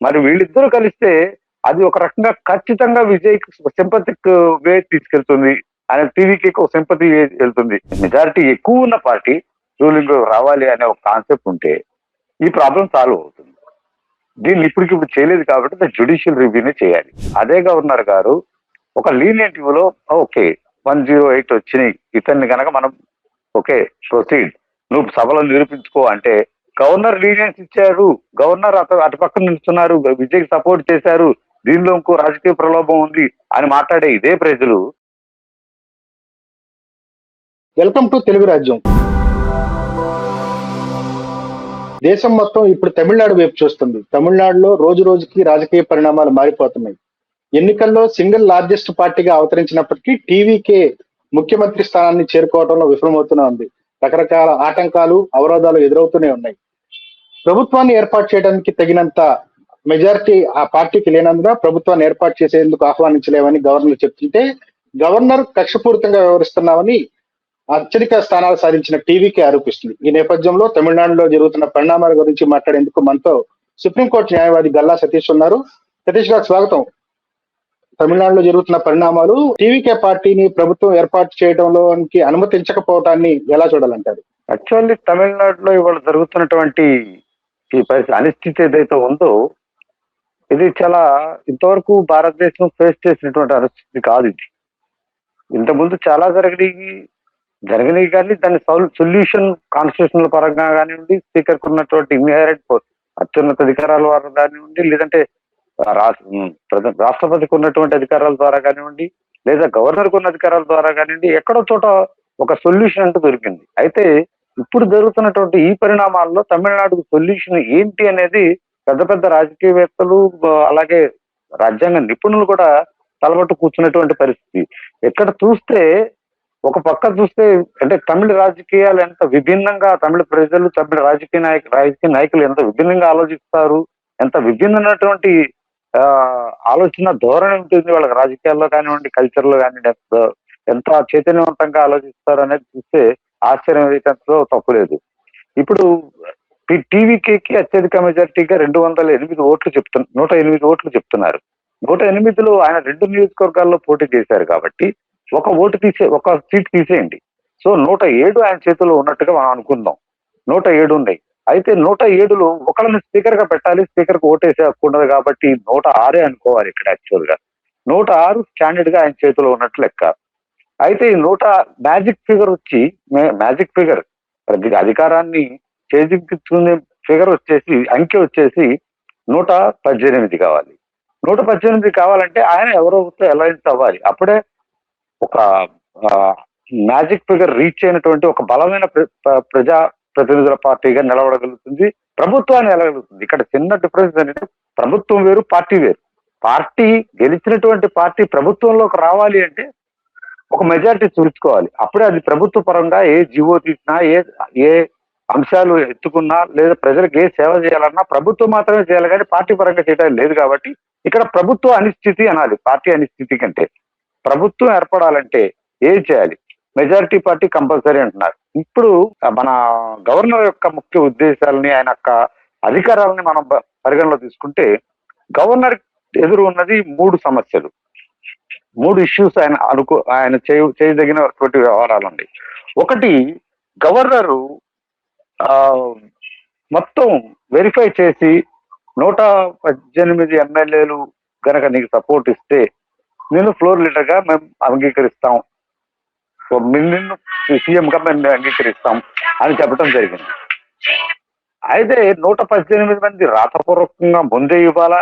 మరి వీళ్ళిద్దరూ కలిస్తే అది ఒక రకంగా ఖచ్చితంగా విజయ్ సింపతిక్ వే తీసుకెళ్తుంది. ఆయన టీవీకి ఒక సింపతి వెళ్తుంది. మెజారిటీ ఎక్కువ ఉన్న పార్టీ రూలింగ్ రావాలి అనే ఒక కాన్సెప్ట్ ఉంటే ఈ ప్రాబ్లం సాల్వ్ అవుతుంది. దీన్ని ఇప్పుడు చేయలేదు కాబట్టి జ్యుడిషియల్ రివ్యూనే చేయాలి. అదే గవర్నర్ గారు ఒక లీనియంట్ లో ఓకే 108 వచ్చినాయి, ఇతన్ని కనుక మనం ఓకే ప్రొసీడ్, నువ్వు సభలో నిరూపించుకో అంటే గవర్నర్ లీనియన్స్ ఇచ్చారు. గవర్నర్ అటు పక్కన నిలుస్తున్నారు, విజయ్ సపోర్ట్ చేశారు, దీనిలో ఇంకో రాజకీయ ప్రలోభం ఉంది అని మాట్లాడే ఇదే ప్రజలు. వెల్కమ్ టు తెలుగు రాజ్యం. దేశం మొత్తం ఇప్పుడు తమిళనాడు వైపు చూస్తుంది. తమిళనాడులో రోజు రోజుకి రాజకీయ పరిణామాలు మారిపోతున్నాయి. ఎన్నికల్లో సింగిల్ లార్జెస్ట్ పార్టీగా అవతరించినప్పటికీ టీవీకే ముఖ్యమంత్రి స్థానాన్ని చేరుకోవడంలో విఫలమవుతూనే ఉంది. రకరకాల ఆటంకాలు, అవరోధాలు ఎదురవుతూనే ఉన్నాయి. ప్రభుత్వాన్ని ఏర్పాటు చేయడానికి తగినంత మెజారిటీ ఆ పార్టీకి లేనందున ప్రభుత్వాన్ని ఏర్పాటు చేసేందుకు ఆహ్వానించలేమని గవర్నర్ చెప్తుంటే, గవర్నర్ కక్షపూరితంగా వ్యవహరిస్తున్నామని అత్యధిక స్థానాలు సాధించిన టీవీకి ఆరోపిస్తుంది. ఈ నేపథ్యంలో తమిళనాడులో జరుగుతున్న పరిణామాల గురించి మాట్లాడేందుకు మనతో సుప్రీంకోర్టు న్యాయవాది గల్లా సతీష్ ఉన్నారు. సతీష్ గారు స్వాగతం. తమిళనాడులో జరుగుతున్న పరిణామాలు టీవీకే పార్టీని ప్రభుత్వం ఏర్పాటు చేయడంలోకి అనుమతించకపోవటాన్ని ఎలా చూడాలంటారు? యాక్చువల్లీ తమిళనాడులో ఇవాళ జరుగుతున్నటువంటి ఈ పరిస్థితి, అనిశ్చితి ఏదైతే ఉందో, ఇది చాలా ఇంతవరకు భారతదేశం ఫేస్ చేసినటువంటి అనిశ్చితి కాదు. ఇది ఇంతకుముందు చాలా జరిగినాయి కానీ దాని సొల్యూషన్ కాన్స్టిట్యూషనల్ పరంగా కానివ్వండి, స్పీకర్కి ఉన్నటువంటి ఇన్హెరెంట్ అత్యున్నత అధికారాల ద్వారా కానివ్వండి, లేదంటే రాష్ట్రపతికి ఉన్నటువంటి అధికారాల ద్వారా కానివ్వండి, లేదా గవర్నర్కి ఉన్న అధికారాల ద్వారా కానివ్వండి, ఎక్కడో చోట ఒక సొల్యూషన్ అంటూ దొరికింది. అయితే ఇప్పుడు జరుగుతున్నటువంటి ఈ పరిణామాల్లో తమిళనాడుకు సొల్యూషన్ ఏంటి అనేది పెద్ద పెద్ద రాజకీయవేత్తలు అలాగే రాజ్యాంగ నిపుణులు కూడా తలబట్టు కూర్చున్నటువంటి పరిస్థితి. ఎక్కడ చూస్తే ఒక పక్క చూస్తే అంటే తమిళ రాజకీయాలు ఎంత విభిన్నంగా, తమిళ ప్రజలు తమిళ రాజకీయ నాయకులు ఎంత విభిన్నంగా ఆలోచిస్తారు, ఎంత విభిన్నమైనటువంటి ఆలోచన ధోరణి ఉంటుంది వాళ్ళకి రాజకీయాల్లో కానివ్వండి, కల్చర్ లో కానివ్వండి, ఎంత చైతన్యవంతంగా ఆలోచిస్తారు అనేది చూస్తే ఆశ్చర్యం వేయటంలో తప్పులేదు. ఇప్పుడు టీవీకేకి అత్యధిక మెజారిటీగా 208 ఓట్లు 108 ఓట్లు చెప్తున్నారు. 108లో ఆయన 2 నియోజకవర్గాల్లో పోటీ చేశారు కాబట్టి ఒక సీట్ తీసేయండి. సో 107 ఆయన చేతిలో ఉన్నట్టుగా మనం అనుకుందాం. 107 ఉన్నాయి. అయితే 107లో ఒకళ్ళని స్పీకర్ గా పెట్టాలి, స్పీకర్ కు ఓటేసే హక్కు ఉండదు కాబట్టి 106 అనుకోవాలి ఇక్కడ. యాక్చువల్ గా 106 స్టాండర్డ్ గా ఆయన చేతిలో ఉన్నట్లు లెక్క. అయితే ఈ మ్యాజిక్ ఫిగర్ అధికారాన్ని చేజిక్కించుకునే ఫిగర్ వచ్చేసి, అంకె వచ్చేసి 118 కావాలి. 118 కావాలంటే ఆయన ఎవరోతో అలయన్స్ అవ్వాలి. అప్పుడే ఒక మ్యాజిక్ ఫిగర్ రీచ్ అయినటువంటి ఒక బలమైన ప్రజా ప్రతినిధుల పార్టీగా నిలబడగలుగుతుంది, ప్రభుత్వాన్ని వెళ్ళగలుగుతుంది. ఇక్కడ చిన్న డిఫరెన్స్ ఏంటంటే ప్రభుత్వం వేరు, పార్టీ వేరు. పార్టీ గెలిచినటువంటి పార్టీ ప్రభుత్వంలోకి రావాలి అంటే ఒక మెజారిటీ చూపించుకోవాలి. అప్పుడే అది ప్రభుత్వ పరంగా ఏ జీవో తీసినా, ఏ అంశాలు ఎత్తుకున్నా, లేదా ప్రజలకు ఏ సేవ చేయాలన్నా ప్రభుత్వం మాత్రమే చేయాలి కానీ పార్టీ పరంగా చేయడం లేదు. కాబట్టి ఇక్కడ ప్రభుత్వ అనిశ్చితి అనాలి. పార్టీ అనిశ్చితి కంటే ప్రభుత్వం ఏర్పడాలంటే ఏం చేయాలి? మెజారిటీ పార్టీ కంపల్సరీ అంటున్నారు. ఇప్పుడు మన గవర్నర్ యొక్క ముఖ్య ఉద్దేశాలని, ఆయన యొక్క అధికారాలని మనం పరిగణలో తీసుకుంటే, గవర్నర్ ఎదురు ఉన్నది 3 సమస్యలు, 3 ఇష్యూస్ ఆయన చేయదగినటువంటి వ్యవహారాలు ఉన్నాయి. ఒకటి, గవర్నరు మొత్తం వెరిఫై చేసి 118 ఎమ్మెల్యేలు గనక నీకు సపోర్ట్ ఇస్తే నేను ఫ్లోర్ లీడర్ గా మేము అంగీకరిస్తాం, నిన్ను సీఎం గా మేము అంగీకరిస్తాం అని చెప్పడం జరిగింది. అయితే 118 మంది రాతపూర్వకంగా ముందే ఇవ్వాలా,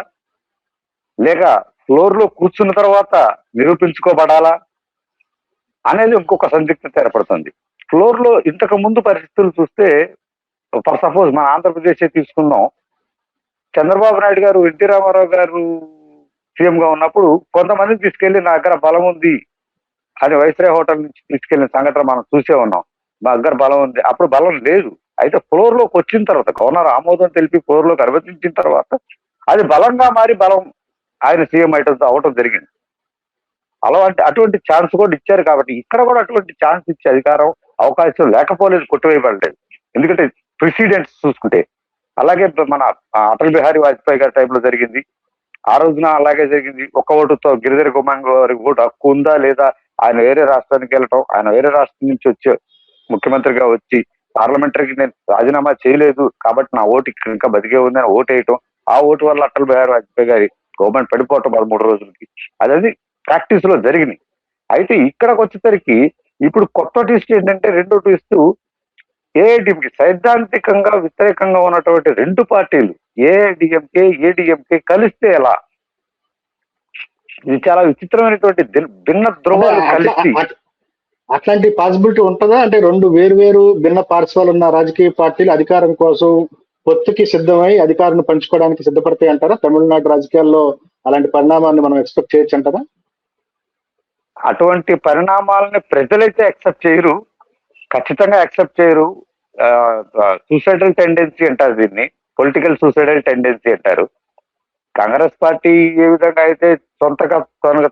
లేక ఫ్లోర్ లో కూర్చున్న తర్వాత నిరూపించుకోబడాలా అనేది ఇంకొక సందిగ్ధత ఏర్పడుతుంది. ఫ్లోర్ లో ఇంతకు ముందు పరిస్థితులు చూస్తే, ఫర్ సపోజ్ మన ఆంధ్రప్రదేశ్ తీసుకుందాం, చంద్రబాబు నాయుడు గారు, ఎన్టీ రామారావు గారు సీఎం గా ఉన్నప్పుడు కొంతమందిని తీసుకెళ్లి నా దగ్గర బలం ఉంది అని వైస్రాయ్ హోటల్ నుంచి తీసుకెళ్లిన సంఘటన మనం చూసే ఉన్నాం. మా దగ్గర బలం ఉంది. అప్పుడు బలం లేదు. అయితే ఫ్లోర్ లోకి వచ్చిన తర్వాత, గవర్నర్ ఆమోదం తెలిపి ఫ్లోర్ లోకి అనుమతించిన తర్వాత అది బలంగా మారి ఆయన సీఎం అవటం జరిగింది. అటువంటి ఛాన్స్ కూడా ఇచ్చారు. కాబట్టి ఇక్కడ కూడా అటువంటి ఛాన్స్ ఇచ్చే అవకాశం లేకపోలేదు, కొట్టివేయబడలేదు. ఎందుకంటే ప్రెసిడెంట్స్ చూసుకుంటే అలాగే మన అటల్ బిహారీ వాజ్పేయి గారి టైంలో జరిగింది. ఆ రోజున అలాగే జరిగింది. ఒక్క ఓటుతో గిరిధర్ గుమాంగ్ వారికి ఓటు హక్కు ఉందా లేదా, ఆయన వేరే రాష్ట్రానికి వెళ్ళటం, ఆయన వేరే రాష్ట్రం నుంచి వచ్చి ముఖ్యమంత్రిగా వచ్చి పార్లమెంటరీకి నేను రాజీనామా చేయలేదు కాబట్టి నా ఓటు ఇక్కడ ఇంకా బతికే ఉంది అని ఓటు వేయటం, ఆ ఓటు వల్ల అటల్ బిహారీ వాజ్పేయి గారి గవర్నమెంట్ పడిపోవటం 13 రోజులకి, అది ప్రాక్టీస్ లో జరిగినాయి. అయితే ఇక్కడికి వచ్చేసరికి ఇప్పుడు కొత్త ట్విస్ట్ ఏంటంటే, రెండో ట్విస్ట్ ఏఐడిఎంకే సైద్ధాంతికంగా వ్యతిరేకంగా ఉన్నటువంటి రెండు పార్టీలు ఏఐడిఎంకే ఏడిఎంకే కలిస్తే ఎలా? ఇది చాలా విచిత్రమైనటువంటి భిన్న ధ్రువాలు కలిసి. అట్లాంటి పాసిబిలిటీ ఉంటుందా? అంటే రెండు వేరు భిన్న పార్శ్వాలు ఉన్న రాజకీయ పార్టీలు అధికారం కోసం పొత్తుకి సిద్ధమై అధికారాన్ని పంచుకోవడానికి సిద్ధపడతాయి అంటారా? తమిళనాడు రాజకీయాల్లో అలాంటి పరిణామాన్ని మనం ఎక్స్పెక్ట్ చేయొచ్చు అంటారా? అటువంటి పరిణామాలని ప్రజలైతే యాక్సెప్ట్ చేయరు, ఖచ్చితంగా యాక్సెప్ట్ చేయరు. సూసైడల్ టెండెన్సీ అంటారు దీన్ని, పొలిటికల్ సూసైడల్ టెండెన్సీ అంటారు. కాంగ్రెస్ పార్టీ ఏ విధంగా అయితే సొంతగా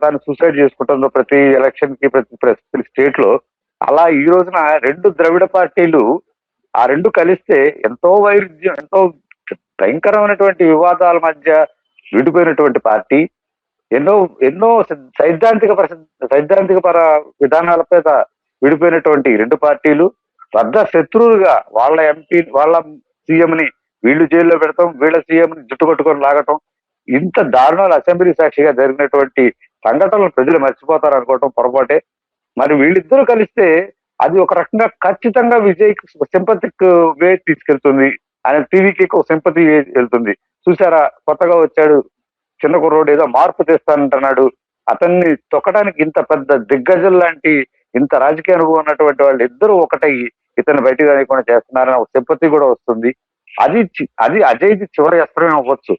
తాను సూసైడ్ చేసుకుంటుందో ప్రతి ఎలక్షన్ కి ప్రతి స్టేట్ లో, అలా ఈ రోజున రెండు ద్రవిడ పార్టీలు ఆ రెండు కలిస్తే ఎంతో వైరుధ్యం, ఎంతో భయంకరమైనటువంటి వివాదాల మధ్య విడిపోయినటువంటి పార్టీ, ఎన్నో సైద్ధాంతిక పర విధానాల మీద విడిపోయినటువంటి రెండు పార్టీలు పెద్ద శత్రువులుగా వాళ్ళ ఎంపీ వాళ్ళ సీఎం ని వీళ్ళు జైల్లో పెడతాం, వీళ్ళ సీఎం ని జుట్టు కొట్టుకొని లాగటం, ఇంత దారుణాలు అసెంబ్లీ సాక్షిగా జరిగినటువంటి సంఘటనలు ప్రజలు మర్చిపోతారు అనుకోవటం పొరపాటే. మరి వీళ్ళిద్దరూ కలిస్తే అది ఒక రకంగా ఖచ్చితంగా విజయ్ సింపతిక్ వే తీసుకెళ్తుంది, ఆయన టీవీకి ఒక సింపతి వెళ్తుంది. చూసారా, కొత్తగా వచ్చాడు చిన్న కుర్రోడు, ఏదో మార్పు తెస్తానంటున్నాడు, అతన్ని తొక్కడానికి ఇంత పెద్ద దిగ్గజం లాంటి ఇంత రాజకీయ అనుభవం ఉన్నటువంటి వాళ్ళు ఇద్దరు ఒకటై ఇతను బయటకు రానికుండా చేస్తున్నారని ఒక సింపతి కూడా వస్తుంది. అది అజయ్ది చివరి అస్త్రమే అవ్వచ్చు.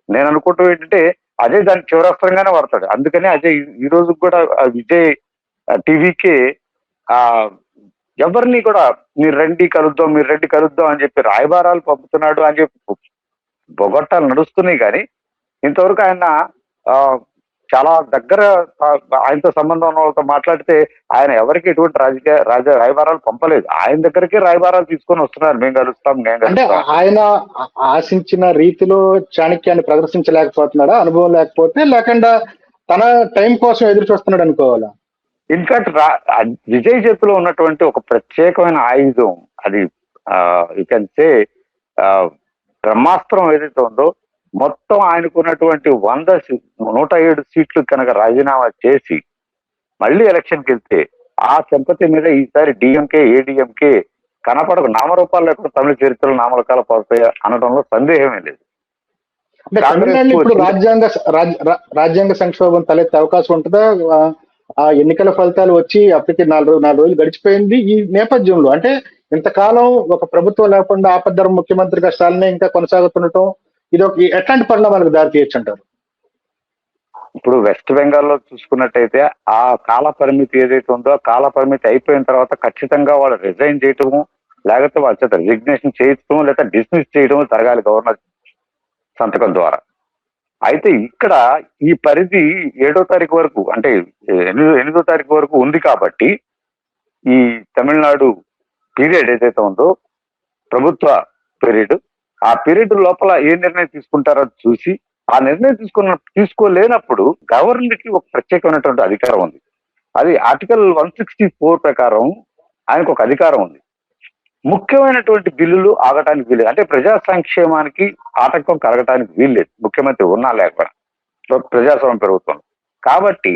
నేను అనుకుంటూ ఏంటంటే అజయ్ దానికి చివరి అస్త్రంగానే వాడతాడు. అందుకని అజయ్ ఈ రోజు కూడా విజయ్ టీవీకే ఎవరిని కూడా మీరు రండి కలుద్దాం అని చెప్పి రాయబారాలు పంపుతున్నాడు అని చెప్పి బొగట్టాలు నడుస్తున్నాయి. కానీ ఇంతవరకు ఆయన చాలా దగ్గర ఆయనతో సంబంధం ఉన్న వాళ్ళతో మాట్లాడితే ఆయన ఎవరికి ఎటువంటి రాయబారాలు పంపలేదు. ఆయన దగ్గరికి రాయబారాలు తీసుకొని వస్తున్నారు, మేము కలుస్తాం. అంటే ఆయన ఆశించిన రీతిలో చాణక్యాన్ని ప్రదర్శించలేకపోతున్నాడా, అనుభవం లేకుండా తన టైం కోసం ఎదురు చూస్తున్నాడు అనుకోవాలా? ఇన్ఫాక్ట్ విజయ్ చేతిలో ఉన్నటువంటి ఒక ప్రత్యేకమైన ఆయుధం, అది యూ కెన్ సే బ్రహ్మాస్త్రం ఏదైతే ఉందో, మొత్తం ఆయనకున్నటువంటి 107 సీట్లు కనుక రాజీనామా చేసి మళ్ళీ ఎలక్షన్కి వెళ్తే ఆ సింపతి మీద ఈసారి డిఎంకే ఏడిఎంకే కనపడకు నామరూపాలు లేకుండా తమిళ చరిత్రలో నామరకాలు పోతాయి అనడంలో సందేహమే లేదు. ఇప్పుడు రాజ్యాంగ సంక్షోభం తలెత్తే అవకాశం ఉంటుందా? ఆ ఎన్నికల ఫలితాలు వచ్చి అప్పటికి 4 రోజులు గడిచిపోయింది. ఈ నేపథ్యంలో అంటే ఇంతకాలం ఒక ప్రభుత్వం లేకుండా ఆపద్ధర్మ ముఖ్యమంత్రిగా స్టాలిన్ ఇంకా కొనసాగుతుండటం, ఇది ఒక ఎట్లాంటి పరిణామాలకు దారి తీయచ్చు అంటారు? ఇప్పుడు వెస్ట్ బెంగాల్లో చూసుకున్నట్టయితే ఆ కాల పరిమితి ఏదైతే ఉందో, ఆ కాల పరిమితి అయిపోయిన తర్వాత ఖచ్చితంగా వాళ్ళు రిజైన్ చేయటము, లేకపోతే వాళ్ళ చేత రిజిగ్నేషన్ చేయటము, లేదా డిస్మిస్ చేయటము జరగాలి గవర్నర్ సంతకం ద్వారా. అయితే ఇక్కడ ఈ పరిధి 7వ తారీఖు వరకు, అంటే 8వ తారీఖు వరకు ఉంది. కాబట్టి ఈ తమిళనాడు పీరియడ్ ఏదైతే ఉందో, ప్రభుత్వ పీరియడ్, ఆ పీరియడ్ లోపల ఏ నిర్ణయం తీసుకుంటారో చూసి, ఆ నిర్ణయం తీసుకోలేనప్పుడు గవర్నర్ కి ఒక ప్రత్యేకమైనటువంటి అధికారం ఉంది. అది ఆర్టికల్ 164 ప్రకారం ఆయనకు ఒక అధికారం ఉంది. ముఖ్యమైనటువంటి బిల్లులు ఆగటానికి వీల్లేదు, అంటే ప్రజా సంక్షేమానికి ఆటంకం కలగటానికి వీల్లేదు, ముఖ్యమంత్రి ఉన్నా లేకపోయినా ప్రజాస్వామ్య ప్రభుత్వం. కాబట్టి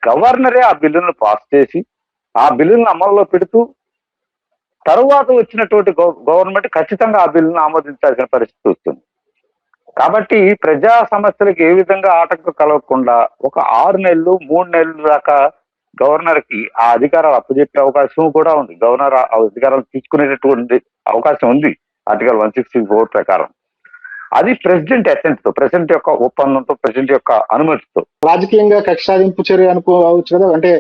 గవర్నరే ఆ బిల్లులను పాస్ చేసి ఆ బిల్లులను అమల్లో పెడుతూ తరువాత వచ్చినటువంటి గవర్నమెంట్ ఖచ్చితంగా ఆ బిల్లును ఆమోదించాల్సిన పరిస్థితి వస్తుంది. కాబట్టి ప్రజా సమస్యలకు ఏ విధంగా ఆటంకం కలగకుండా ఒక 6 నెలలు 3 నెలల దాకా గవర్నర్ కి ఆ అధికారాలు అప్పచెప్పే అవకాశం కూడా ఉంది. గవర్నర్ ఆ అధికారాలు తీసుకునేటటువంటి అవకాశం ఉంది ఆర్టికల్ 164 ప్రకారం. అది ప్రెసిడెంట్ అసెంట్ తో, ప్రెసిడెంట్ యొక్క ఒప్పందంతో, ప్రెసిడెంట్ యొక్క అనుమతితో. రాజకీయంగా కక్ష సాధింపు చర్య అనుకోవచ్చు కదా. అంటే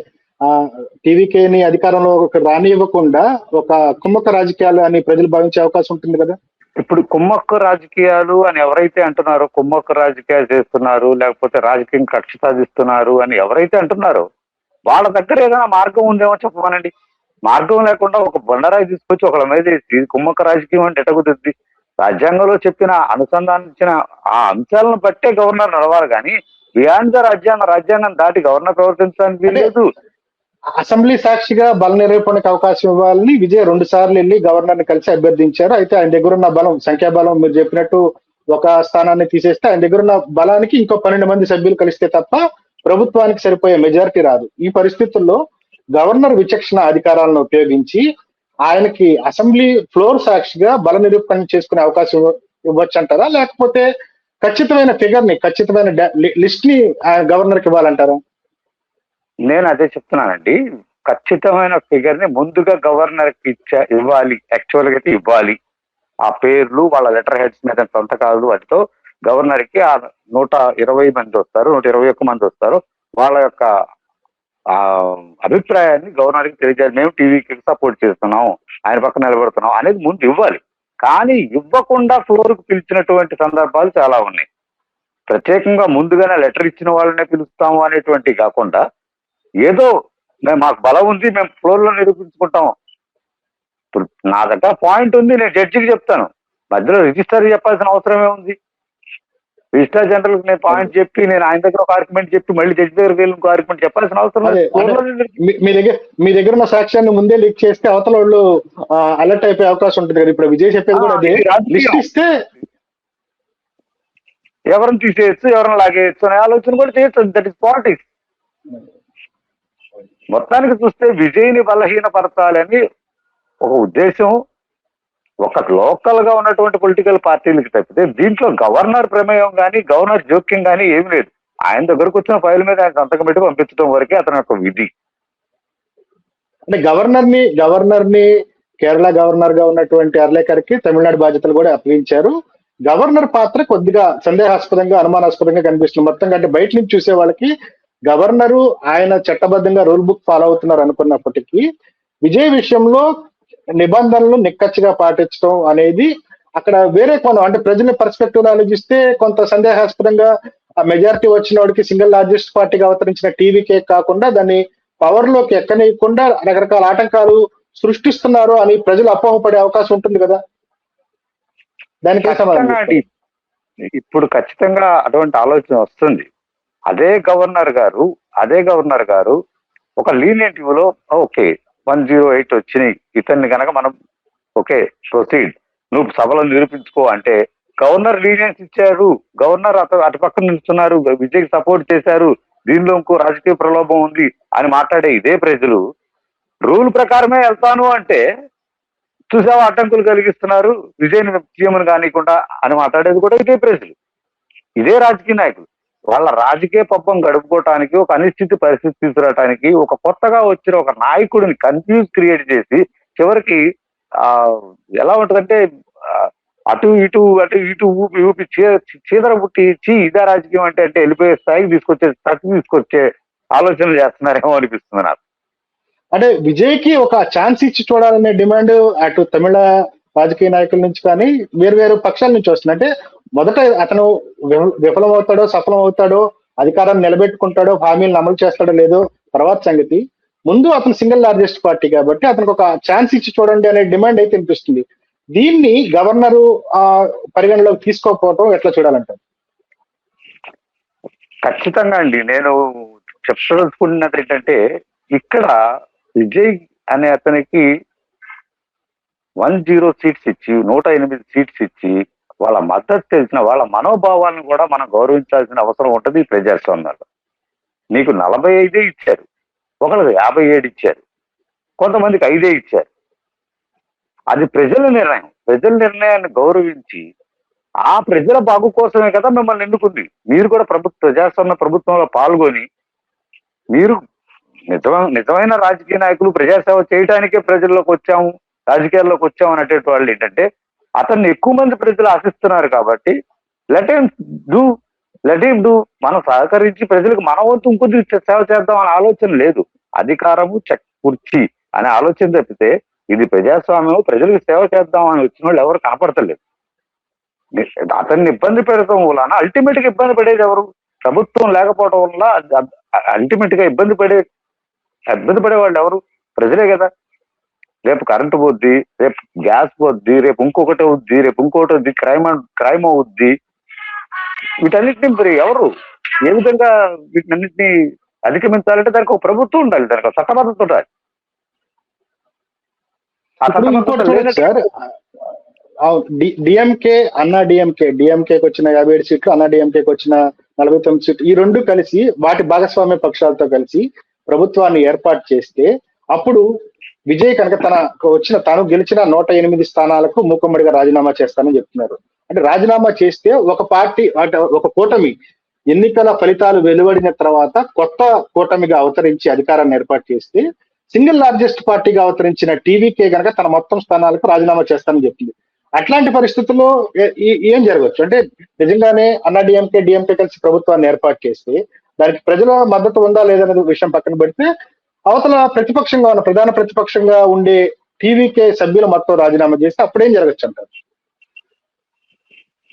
టీవీకేని అధికారంలో రానివ్వకుండా ఒక కుమ్మక్క రాజకీయాలు అని ప్రజలు భావించే అవకాశం ఉంటుంది కదా. ఇప్పుడు కుమ్మక్క రాజకీయాలు అని ఎవరైతే అంటున్నారో, కుమ్మక్క రాజకీయాలు చేస్తున్నారు, లేకపోతే రాజకీయం కక్ష సాధిస్తున్నారు అని ఎవరైతే అంటున్నారో, వాళ్ళ దగ్గర ఏదైనా మార్గం ఉందేమో చెప్పమనండి. మార్గం లేకుండా ఒక బండరాయి తీసుకొచ్చి ఒకళ్ళ మీద వేసి కుమ్మక్క రాజకీయం అంటే ఎటకుతుంది. రాజ్యాంగంలో చెప్పిన అనుసంధానించిన ఆ అంశాలను బట్టే గవర్నర్ నడవాలి కానీ బియాండ్ ద రాజ్యాంగం దాటి గవర్నర్ ప్రవర్తించడానికి అంటే లేదు. అసెంబ్లీ సాక్షిగా బల నిరూపణకు అవకాశం ఇవ్వాలని విజయ్ 2 సార్లు వెళ్ళి గవర్నర్ ని కలిసి అభ్యర్థించారు. అయితే ఆయన దగ్గర ఉన్న బలం, సంఖ్యాబలం మీరు చెప్పినట్టు ఒక స్థానాన్ని తీసేస్తే ఆయన దగ్గర ఉన్న బలానికి ఇంకో 12 మంది సభ్యులు కలిస్తే తప్ప ప్రభుత్వానికి సరిపోయే మెజారిటీ రాదు. ఈ పరిస్థితుల్లో గవర్నర్ విచక్షణ అధికారాలను ఉపయోగించి ఆయనకి అసెంబ్లీ ఫ్లోర్ సాక్షిగా బల నిరూపణ చేసుకునే అవకాశం ఇవ్వచ్చు అంటారా, లేకపోతే ఖచ్చితమైన ఫిగర్ ని, ఖచ్చితమైన లిస్ట్ ని గవర్నర్కి ఇవ్వాలంటారా? నేను అదే చెప్తున్నానండి. ఖచ్చితమైన ఫిగర్ ని ముందుగా గవర్నర్ కి ఇవ్వాలి, యాక్చువల్ గా అయితే ఇవ్వాలి. ఆ పేర్లు, వాళ్ళ లెటర్ హెడ్స్ మీద సంతకాలు వాటితో గవర్నర్ కి ఆ 120 మంది వస్తారు, 121 మంది వస్తారు, వాళ్ళ యొక్క అభిప్రాయాన్ని గవర్నర్ కి తెలియజేయాలి. మేము టీవీకి సపోర్ట్ చేస్తున్నాం, ఆయన పక్కన నిలబడుతున్నాం అనేది ముందు ఇవ్వాలి. కానీ ఇవ్వకుండా ఫ్లోర్ కు పిలిచినటువంటి సందర్భాలు చాలా ఉన్నాయి. ప్రత్యేకంగా ముందుగానే లెటర్ ఇచ్చిన వాళ్ళనే పిలుస్తాము అనేటువంటి కాకుండా ఏదో మాకు బలం ఉంది, మేము ఫ్లోర్ లో నిరూపించుకుంటాం. ఇప్పుడు నా దగ్గర పాయింట్ ఉంది, నేను జడ్జికి చెప్తాను. మధ్యలో రిజిస్టర్ చెప్పాల్సిన అవసరమే ఉంది? రిజిస్టర్ జనరల్ కి నేను పాయింట్ చెప్పి, నేను ఆయన దగ్గర ఒక ఆర్గ్యుమెంట్ చెప్పి మళ్ళీ జడ్జి దగ్గరికి వెళ్ళి ఇంకో ఆర్గ్యుమెంట్ చెప్పాల్సిన అవసరం లేదు. మీ దగ్గర ఉన్న సాక్ష్యాన్ని ముందే లీక్ చేస్తే అవతల వాళ్ళు అలర్ట్ అయిపోయే అవకాశం ఉంటుంది కదా. ఇప్పుడు విజయ్ చెప్పేది కూడా అదే, లిస్ట్ ఇస్తే ఎవరిని తీసేయచ్చు, ఎవరిని లాగేయచ్చు అనే ఆలోచన కూడా చేయొచ్చు. That is politics. మొత్తానికి చూస్తే విజయ్ని బలహీనపరచాలని ఒక ఉద్దేశం ఒక లోకల్ గా ఉన్నటువంటి పొలిటికల్ పార్టీలకి తప్పితే దీంట్లో గవర్నర్ ప్రమేయం కానీ గవర్నర్ జోక్యం కానీ ఏమి లేదు. ఆయన దగ్గరకు వచ్చిన ఫైల్ మీద ఆయన సంతకం పెట్టి పంపించడం వరకే అతని యొక్క విధి. అంటే గవర్నర్ ని కేరళ గవర్నర్ గా ఉన్నటువంటి అర్లేకర్ కి తమిళనాడు బాధ్యతలు కూడా అప్పగించారు. గవర్నర్ పాత్ర కొద్దిగా సందేహాస్పదంగా, అనుమానాస్పదంగా కనిపిస్తుంది. మొత్తం అంటే బయట నుంచి చూసే వాళ్ళకి గవర్నరు ఆయన చట్టబద్ధంగా రూల్ బుక్ ఫాలో అవుతున్నారు అనుకున్నప్పటికీ విజయ్ విషయంలో నిబంధనలు నిక్కచ్చిగా పాటించడం అనేది అక్కడ వేరే కోణం. అంటే ప్రజల పర్స్పెక్టివ్ ఆలోచిస్తే కొంత సందేహాస్పదంగా మెజారిటీ వచ్చిన వాడికి సింగిల్ లార్జెస్ట్ పార్టీగా అవతరించిన టీవీకే కాకుండా దాన్ని పవర్ లోకి ఎక్కనీయకుండా రకరకాల ఆటంకాలు సృష్టిస్తున్నారు అని ప్రజలు అపోహపడే అవకాశం ఉంటుంది కదా. దానికి ఇప్పుడు ఖచ్చితంగా అటువంటి ఆలోచన వస్తుంది. అదే గవర్నర్ గారు ఒక లీనియంట్ లో ఓకే 108 వచ్చినాయి, ఇతన్ని కనుక మనం ఓకే ప్రొసీడ్, నువ్వు సభలో నిరూపించుకో అంటే గవర్నర్ లీనియన్స్ ఇచ్చారు. గవర్నర్ అటు పక్కన నిలుస్తున్నారు, విజయ్కి సపోర్ట్ చేశారు, దీనిలో ఇంకో రాజకీయ ప్రలోభం ఉంది అని మాట్లాడే ఇదే ప్రజలు రూల్ ప్రకారమే వెళ్తాను అంటే చూసావా అడ్డంకులు కలిగిస్తున్నారు, విజయ్ని సీఎంని కానికుండా అని మాట్లాడేది కూడా ఇదే ప్రజలు, ఇదే రాజకీయ నాయకులు. వాళ్ళ రాజకీయ పబ్బం గడుపుకోవటానికి, ఒక అనిశ్చిత పరిస్థితి తీసుకురావటానికి ఒక కొత్తగా వచ్చిన ఒక నాయకుడిని కన్ఫ్యూజ్ క్రియేట్ చేసి చివరికి ఎలా ఉంటుందంటే అటు ఇటు ఊపి చీదర పుట్టి ఇదే రాజకీయం అంటే వెళ్ళిపోయే స్థాయికి తీసుకొచ్చే ఆలోచనలు చేస్తున్నారేమో అనిపిస్తుంది నాకు. అంటే విజయ్కి ఒక ఛాన్స్ ఇచ్చి చూడాలనే డిమాండ్ అటు తమిళ రాజకీయ నాయకుల నుంచి కానీ వేరు పక్షాల నుంచి వస్తుంది. అంటే మొదట అతను విఫలమవుతాడో సఫలం అవుతాడో, అధికారాన్ని నిలబెట్టుకుంటాడో, హామీలను అమలు చేస్తాడో లేదో తర్వాత సంగతి. ముందు అతను సింగిల్ లార్జెస్ట్ పార్టీ కాబట్టి అతనికి ఒక ఛాన్స్ ఇచ్చి చూడండి అనే డిమాండ్ అయితే వినిపిస్తుంది. దీన్ని గవర్నరు పరిగణలోకి తీసుకోకపోవటం ఎట్లా చూడాలంటారు? ఖచ్చితంగా అండి. నేను చెప్పదలుచుకున్నది ఏంటంటే ఇక్కడ విజయ్ అనే అతనికి 108 సీట్స్ ఇచ్చి 108 సీట్స్ ఇచ్చి వాళ్ళ మద్దతు తెలిసిన వాళ్ళ మనోభావాలను కూడా మనం గౌరవించాల్సిన అవసరం ఉంటుంది ఈ ప్రజాస్వామ్యంలో. నీకు 45 ఇచ్చారు, ఒకరికి 57 ఇచ్చారు, కొంతమందికి 5 ఇచ్చారు. అది ప్రజల నిర్ణయం. ప్రజల నిర్ణయాన్ని గౌరవించి ఆ ప్రజల బాగు కోసమే కదా మిమ్మల్ని ఎన్నుకుంది. మీరు కూడా ప్రజాస్వామ్య ప్రభుత్వంలో పాల్గొని మీరు నిజమైన రాజకీయ నాయకులు ప్రజాసేవ చేయడానికే ప్రజల్లోకి వచ్చాము, రాజకీయాల్లోకి వచ్చాము అనేటువంటి వాళ్ళు ఏంటంటే అతన్ని ఎక్కువ మంది ప్రజలు ఆశిస్తున్నారు కాబట్టి లెట్ హిమ్ డూ మనం సహకరించి ప్రజలకు మన వంతు ఇంకొద్ది సేవ చేద్దాం అనే ఆలోచన లేదు. అధికారము కుర్చీ అనే ఆలోచన తప్పితే ఇది ప్రజాస్వామ్యం, ప్రజలకు సేవ చేద్దాం అని వచ్చిన వాళ్ళు ఎవరు కనపడతలేదు. అతన్ని ఇబ్బంది పెడతాం వలన అల్టిమేట్ గా ఇబ్బంది పడేది ఎవరు? ప్రభుత్వం లేకపోవడం వల్ల అల్టిమేట్ గా ఇబ్బంది పడే వాళ్ళు ఎవరు? ప్రజలే కదా. రేపు కరెంటు పోద్ది, రేపు గ్యాస్ పోద్ది, రేపు ఇంకొకటి అవుద్ది, రేపు ఇంకొకటి అవుద్ది, క్రైమ్ అవుద్ది. వీటన్నిటిని మరి ఎవరు ఏ విధంగా వీటినన్నింటినీ అధిగమించాలంటే దానికి ఒక ప్రభుత్వం ఉండాలి, దానికి ఒక చట్టబద్ధత ఉండాలి. ఆ ఇప్పుడు ఇంకోటి చట్టబద్ధత చూడొచ్చు లేనట్టు సార్. డిఎంకే డిఎంకేకి వచ్చిన 57 సీట్లు, అన్నా డిఎంకేకి వచ్చిన 49 సీట్లు, ఈ రెండు కలిసి వాటి భాగస్వామ్య పక్షాలతో కలిసి ప్రభుత్వాన్ని ఏర్పాటు చేస్తే అప్పుడు విజయ్ కనుక తాను గెలిచిన 108 స్థానాలకు మూకుమ్మడిగా రాజీనామా చేస్తానని చెప్తున్నారు. అంటే రాజీనామా చేస్తే ఒక పార్టీ అంటే ఒక కూటమి ఎన్నికల ఫలితాలు వెలువడిన తర్వాత కొత్త కూటమిగా అవతరించి అధికారాన్ని ఏర్పాటు చేస్తే సింగిల్ లార్జెస్ట్ పార్టీగా అవతరించిన టీవీకే గనక తన మొత్తం స్థానాలకు రాజీనామా చేస్తానని చెప్తుంది. అట్లాంటి పరిస్థితుల్లో ఏం జరగవచ్చు అంటే నిజంగానే అన్నా డిఎంకే కలిసి ప్రభుత్వాన్ని ఏర్పాటు చేస్తే దానికి ప్రజల మద్దతు ఉందా లేదనే విషయం పక్కన పెడితే అవతల ప్రధాన ప్రతిపక్షంగా ఉండే టీవీకే సభ్యులు మొత్తం రాజీనామా చేస్తే అప్పుడేం జరగచ్చు అంటారు?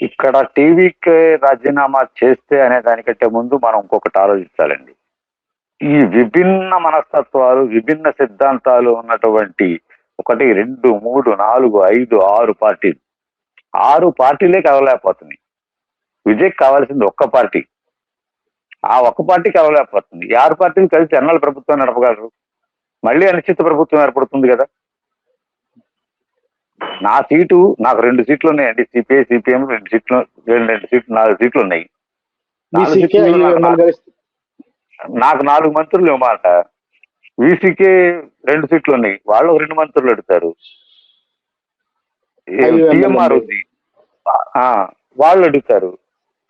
ఇక్కడ టీవీకే రాజీనామా చేస్తే అనే దానికంటే ముందు మనం ఇంకొకటి ఆలోచించాలండి. ఈ విభిన్న మనస్తత్వాలు, విభిన్న సిద్ధాంతాలు ఉన్నటువంటి 1, 2, 3, 4, 5, 6 పార్టీలు, 6 పార్టీలే కలవలేకపోతున్నాయి. విజయ్ కావాల్సింది ఒక్క పార్టీ, ఆ ఒక్క పార్టీ కలవలేకపోతుంది. ఈ 6 పార్టీలు కలిసి ఎన్నాళ్ళు ప్రభుత్వం నడపగలరు? మళ్ళీ అనిశ్చిత ప్రభుత్వం ఏర్పడుతుంది కదా. నాకు 2 సీట్లు ఉన్నాయండి, సిపిఐ సిపిఎం 2 సీట్లు 4 సీట్లు ఉన్నాయి. 4 సీట్లు నాకు 4 మంత్రులు ఇవ్వమాట. వీసీకే 2 సీట్లు ఉన్నాయి, వాళ్ళు 2 మంత్రులు అడుగుతారు. టీఎంఆర్ ఉంది, వాళ్ళు అడుగుతారు.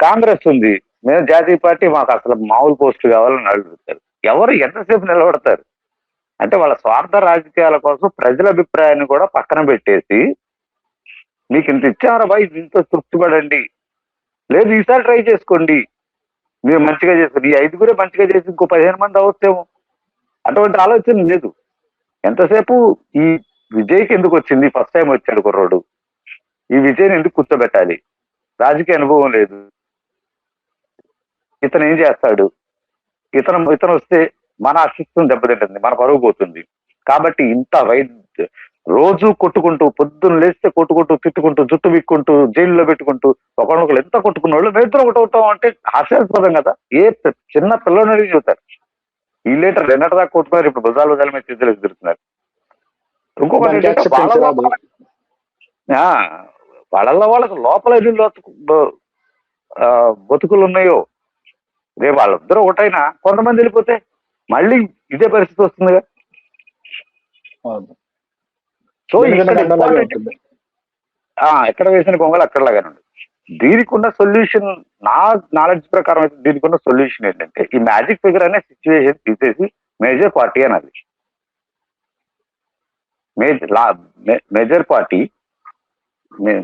కాంగ్రెస్ ఉంది, మేము జాతీయ పార్టీ, మాకు అసలు మామూలు పోస్టులు కావాలని అడుగుతారు. ఎవరు ఎంతసేపు నిలబడతారు? అంటే వాళ్ళ స్వార్థ రాజకీయాల కోసం ప్రజల అభిప్రాయాన్ని కూడా పక్కన పెట్టేసి మీకు ఇంత ఇచ్చామరా బాయ్, ఇంత తృప్తిపడండి, లేదు ఈసారి ట్రై చేసుకోండి, మీరు మంచిగా చేసుకోండి, ఈ 5గురే మంచిగా చేసి ఇంకో 15 మంది అవచ్చేమో, అటువంటి ఆలోచన లేదు. ఎంతసేపు ఈ విజయ్కి ఎందుకు వచ్చింది? ఫస్ట్ టైం వచ్చాడు కుర్రోడు, ఈ విజయ్ని ఎందుకు కూర్చోబెట్టాలి? రాజకీయ అనుభవం లేదు, ఇతను ఏం చేస్తాడు? ఇతను వస్తే మన అస్తిత్వం దెబ్బతింటుంది, మన పరువు పోతుంది. కాబట్టి ఇంత రోజు కొట్టుకుంటూ, పొద్దున్న లేస్తే కొట్టుకుంటూ, తిట్టుకుంటూ, జుట్టు విక్కుంటూ, జైల్లో పెట్టుకుంటూ, ఒకరినొకరు ఎంత కొట్టుకున్న వాళ్ళు మేమిద్దరం ఒకటి అవుతాం అంటే హాస్యాస్పదం కదా. ఏ చిన్న పిల్లలని చూస్తారు, ఈ లీటర్ ఎన్నటి దాకా కొట్టుకున్నారు, ఇప్పుడు భుజాల మీద చేతులు తిరుగుతున్నారు. ఇంకొకటి వాళ్ళకు లోపల ఎన్ని బతుకులు ఉన్నాయో, రేపు వాళ్ళిద్దరూ ఒకటైనా కొంతమంది వెళ్ళిపోతే మళ్ళీ ఇదే పరిస్థితి వస్తుందిగా. సో ఎక్కడ వేసిన కొంగలు అక్కడలాగానే ఉంది. దీనికి ఉన్న సొల్యూషన్, నా నాలెడ్జ్ ప్రకారం అయితే దీనికి ఉన్న సొల్యూషన్ ఏంటంటే ఈ మ్యాజిక్ ఫిగర్ అనే సిచ్యువేషన్ తీసేసి మేజర్ పార్టీ అన్నది, మేజర్ పార్టీ,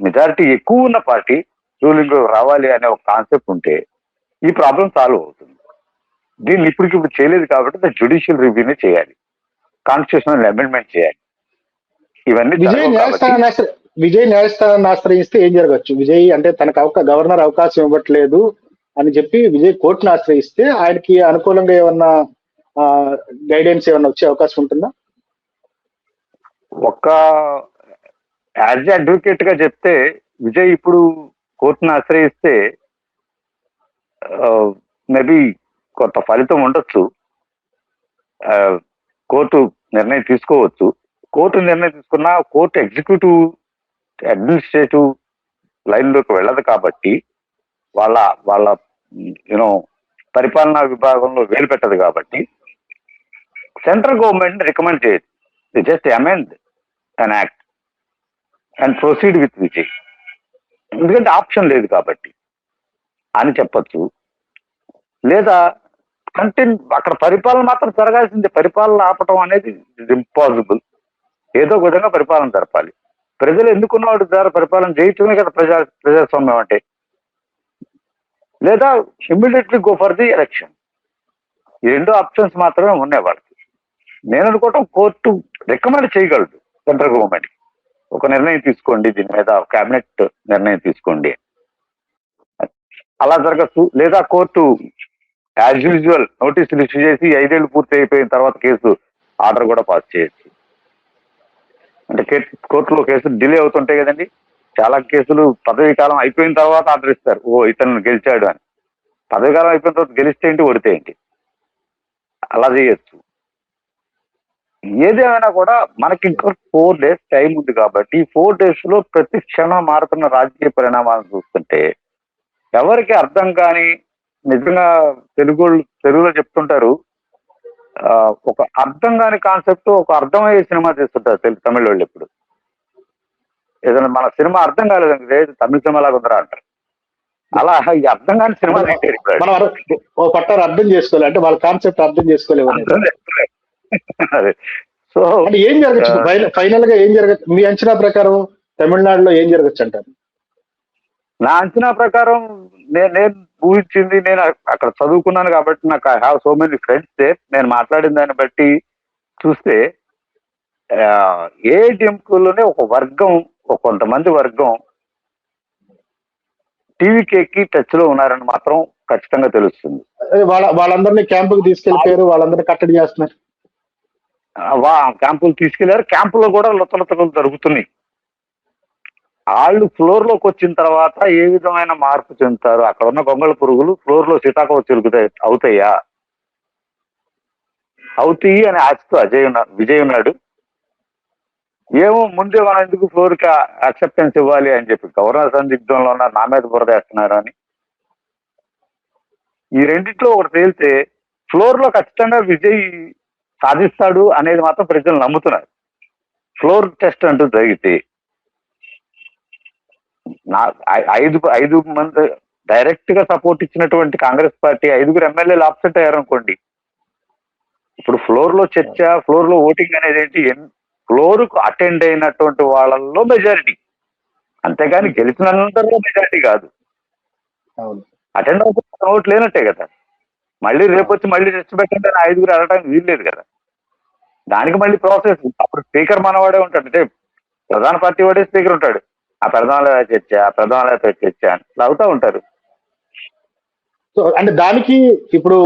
మెజారిటీ ఎక్కువ ఉన్న పార్టీ రూలింగ్ రావాలి అనే ఒక కాన్సెప్ట్ ఉంటే ఈ ప్రాబ్లం సాల్వ్ అవుతుంది. దీన్ని ఇప్పుడు చేయలేదు కాబట్టి జ్యుడిషియల్ రివ్యూనే చేయాలి, కాన్స్టిట్యూషనల్ అమెండ్మెంట్ చేయాలి. ఇవన్నీ విజయ్ న్యాయస్థానాన్ని ఆశ్రయిస్తే ఏం జరగచ్చు? విజయ్ అంటే తనకు గవర్నర్ అవకాశం ఇవ్వట్లేదు అని చెప్పి విజయ్ కోర్టును ఆశ్రయిస్తే ఆయనకి అనుకూలంగా ఏమన్నా గైడెన్స్ ఏమన్నా వచ్చే అవకాశం ఉంటుందా? యాజ్ అడ్వకేట్ గా చెప్తే విజయ్ ఇప్పుడు కోర్టును ఆశ్రయిస్తే మేబీ కొంత ఫలితం ఉండొచ్చు, కోర్టు నిర్ణయం తీసుకోవచ్చు. కోర్టు నిర్ణయం తీసుకున్నా కోర్టు ఎగ్జిక్యూటివ్ అడ్మినిస్ట్రేటివ్ లైన్లోకి వెళ్ళదు కాబట్టి వాళ్ళ పరిపాలనా విభాగంలో వేలు పెట్టదు కాబట్టి సెంట్రల్ గవర్నమెంట్ రికమెండ్ చేయదు, just amend an act and proceed with Vijay, ఎందుకంటే ఆప్షన్ లేదు కాబట్టి అని చెప్పచ్చు. లేదా అక్కడ పరిపాలన మాత్రం జరగాల్సిందే, పరిపాలన ఆపటం అనేది ఇంపాసిబుల్. ఏదో ఒక విధంగా పరిపాలన జరపాలి. ప్రజలు ఎన్నుకున్నవాడు ద్వారా పరిపాలన చేయటమే కదా ప్రజాస్వామ్యం అంటే. లేదా immediately go for the election. ఈ 2 ఆప్షన్స్ మాత్రమే ఉన్నాయి వాళ్ళకి. నేను అనుకోవటం కోర్టు రికమెండ్ చేయగలదు సెంట్రల్ గవర్నమెంట్ కి, ఒక నిర్ణయం తీసుకోండి, దీని మీద కేబినెట్ నిర్ణయం తీసుకోండి, అలా జరగచ్చు. లేదా కోర్టు యాజ్ యూజువల్ నోటీసులు ఇష్యూ చేసి 5 ఏళ్ళు పూర్తి అయిపోయిన తర్వాత కేసు ఆర్డర్ కూడా పాస్ చేయొచ్చు. అంటే కోర్టులో కేసులు డిలే అవుతుంటాయి కదండి. చాలా కేసులు పదవీ కాలం అయిపోయిన తర్వాత ఆర్డర్ ఇస్తారు, ఓ ఇతను గెలిచాడు అని. పదవీ కాలం అయిపోయిన తర్వాత గెలిస్తే ఏంటి, ఓడితే ఏంటి, అలా చేయొచ్చు. ఏదేమైనా కూడా మనకి ఇంకా 4 days టైం ఉంది కాబట్టి 4 days లో ప్రతి క్షణం మారుతున్న రాజకీయ పరిణామాలను చూస్తుంటే ఎవరికి అర్థం కాని, నిజంగా తెలుగులో చెప్తుంటారు, ఒక అర్థం కాని కాన్సెప్ట్ ఒక అర్థమయ్యే సినిమా తీస్తుంటారు తమిళ వాళ్ళు. ఇప్పుడు ఏదైనా మన సినిమా అర్థం కాలేదండి, లేదు తమిళ సినిమా లాగా ఉందరా అంటారు. అలా ఈ అర్థం కాని సినిమా పట్టారు అర్థం చేసుకోవాలి అంటే వాళ్ళ కాన్సెప్ట్ అర్థం చేసుకోలేవు. అదే. సో అంటే ఏం జరగచ్చు ఫైనల్ గా, ఏం జరగచ్చు మీ అంచనా ప్రకారం తమిళనాడులో ఏం జరగచ్చు అంటారు? నా అంచనా ప్రకారం నేను ఊహించింది, నేను అక్కడ చదువుకున్నాను కాబట్టి నాకు I have so many friends there. నేను మాట్లాడిన దాన్ని బట్టి చూస్తే ఏఐడిఎంకేలోనే ఒక వర్గం, కొంతమంది వర్గం టీవీకేకి టచ్ లో ఉన్నారని మాత్రం ఖచ్చితంగా తెలుస్తుంది. వాళ్ళందరినీ క్యాంపుకి తీసుకెళ్లిపోయారు, వాళ్ళందరినీ కట్టడి చేస్తున్నారు. క్యాంపులు తీసుకెళ్లారు, క్యాంపులో కూడా లొత్తలు జరుగుతున్నాయి. వాళ్ళు ఫ్లోర్ లోకి వచ్చిన తర్వాత ఏ విధమైన మార్పు చెందుతారు, అక్కడ ఉన్న గొంగళ పురుగులు ఫ్లోర్ లో సీతాకోవ అవుతాయి అని ఆశతో విజయ్ ఉన్నాడు. ఏమో ముందే మనం ఎందుకు ఫ్లోర్ కి అక్సెప్టెన్స్ ఇవ్వాలి అని చెప్పి గవర్నర్ సందిగ్ధంలో ఉన్నారు, నా మీద బురదేస్తున్నారు అని. ఈ రెండిట్లో ఒకటి తేలితే ఫ్లోర్ లో ఖచ్చితంగా విజయ్ సాధిస్తాడు అనేది మాత్రం ప్రజలు నమ్ముతున్నారు. ఫ్లోర్ టెస్ట్ అంటూ జరిగితే ఐదు మంది డైరెక్ట్ గా సపోర్ట్ ఇచ్చినటువంటి కాంగ్రెస్ పార్టీ 5 ఎమ్మెల్యేలు అప్సెట్ అయ్యారనుకోండి, ఇప్పుడు ఫ్లోర్ లో చర్చ, ఫ్లోర్ లో ఓటింగ్ అనేది ఏంటి, ఫ్లోర్ కు అటెండ్ అయినటువంటి వాళ్ళల్లో మెజారిటీ, అంతేగాని గెలిచినందరిలో మెజారిటీ కాదు. అటెండ్ అవుతున్న ఓట్లు లేనట్టే కదా. మళ్ళీ రేపు వచ్చి మళ్ళీ టెస్ట్ పెట్టండి అని 5 అడగడానికి వీల్లేదు కదా. దానికి మళ్ళీ ప్రాసెస్. అప్పుడు స్పీకర్ మనవాడే ఉంటాడు, అంటే ప్రధాన పార్టీ వాడే స్పీకర్ ఉంటాడు. ఆ ప్రధానాలతో చర్చ అని అవుతా ఉంటారు. సో అంటే దానికి ఇప్పుడు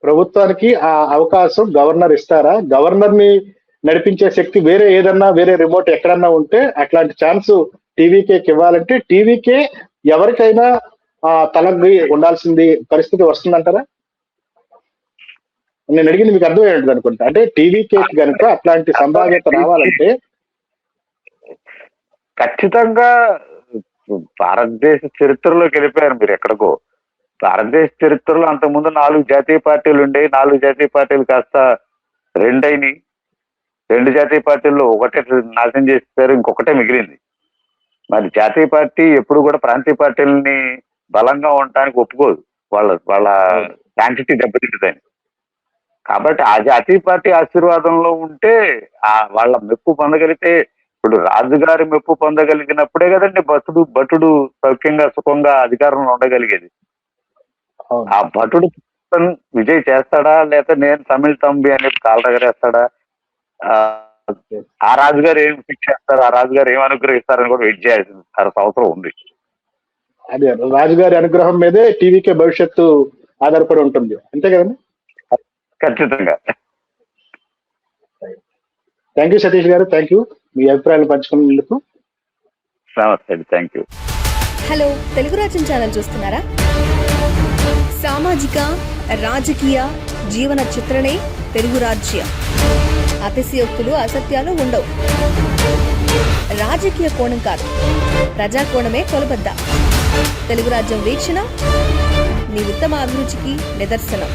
ప్రభుత్వానికి ఆ అవకాశం గవర్నర్ ఇస్తారా? గవర్నర్ ని నడిపించే శక్తి వేరే రిమోట్ ఎక్కడన్నా ఉంటే అట్లాంటి ఛాన్స్ టీవీకేకి ఇవ్వాలంటే టీవీకే ఎవరికైనా తలగ్గి ఉండాల్సింది పరిస్థితి వస్తుందంటారా? నేను అడిగింది మీకు అర్థమై ఉంటుంది అనుకుంటా. అంటే టీవీకే కనుక అట్లాంటి సంభావ్యత రావాలంటే ఖచ్చితంగా భారతదేశ చరిత్రలోకి వెళ్ళిపోయారు మీరు ఎక్కడికో. భారతదేశ చరిత్రలో అంతకుముందు 4 జాతీయ పార్టీలు ఉండేవి. 4 జాతీయ పార్టీలు కాస్త 2 అయినాయి. 2 జాతీయ పార్టీల్లో ఒకటే నాశనం చేస్తారు, ఇంకొకటే మిగిలింది. మరి జాతీయ పార్టీ ఎప్పుడు కూడా ప్రాంతీయ పార్టీలని బలంగా ఉండటానికి ఒప్పుకోదు, వాళ్ళ క్వాంటిటీ దెబ్బతింటుందని. కాబట్టి ఆ జాతీయ పార్టీ ఆశీర్వాదంలో ఉంటే వాళ్ళ మెప్పు పొందగలిగితే, ఇప్పుడు రాజుగారి మెప్పు పొందగలిగినప్పుడే కదండి భటుడు సౌఖ్యంగా సుఖంగా అధికారంలో ఉండగలిగేది. ఆ భటుడు విజయ్ చేస్తాడా, లేకపోతే నేను తమిళ తంబి అనేది కాలరగరేస్తాడా, ఆ రాజుగారు ఏం శిక్ష చేస్తారు, ఆ రాజుగారు ఏం అనుగ్రహిస్తారని కూడా వెయిట్ చేయాల్సిన అవసరం ఉంది. అదే రాజుగారి అనుగ్రహం మీదే టీవీకే భవిష్యత్తు ఆధారపడి ఉంటుంది, అంతే కదండి? ఖచ్చితంగా. థ్యాంక్ యూ సతీష్ గారు, థ్యాంక్ యూ మీ అభిప్రాయాలు పంచుకున్నందుకు. నమస్తే, థ్యాంక్ యూ. హలో, తెలుగు రాజ్యం ఛానల్ చూస్తున్నారా? సామాజిక రాజకీయ జీవన చిత్రణే తెలుగు రాజ్యం. అతిశయోక్తులు అసత్యాలు ఉండవు. రాజకీయ కోణం కాదు, ప్రజా కోణమే కొలబద్ద. తెలుగు రాజ్యం వీక్షణ మీ ఉత్తమ అభిరుచికి నిదర్శనం.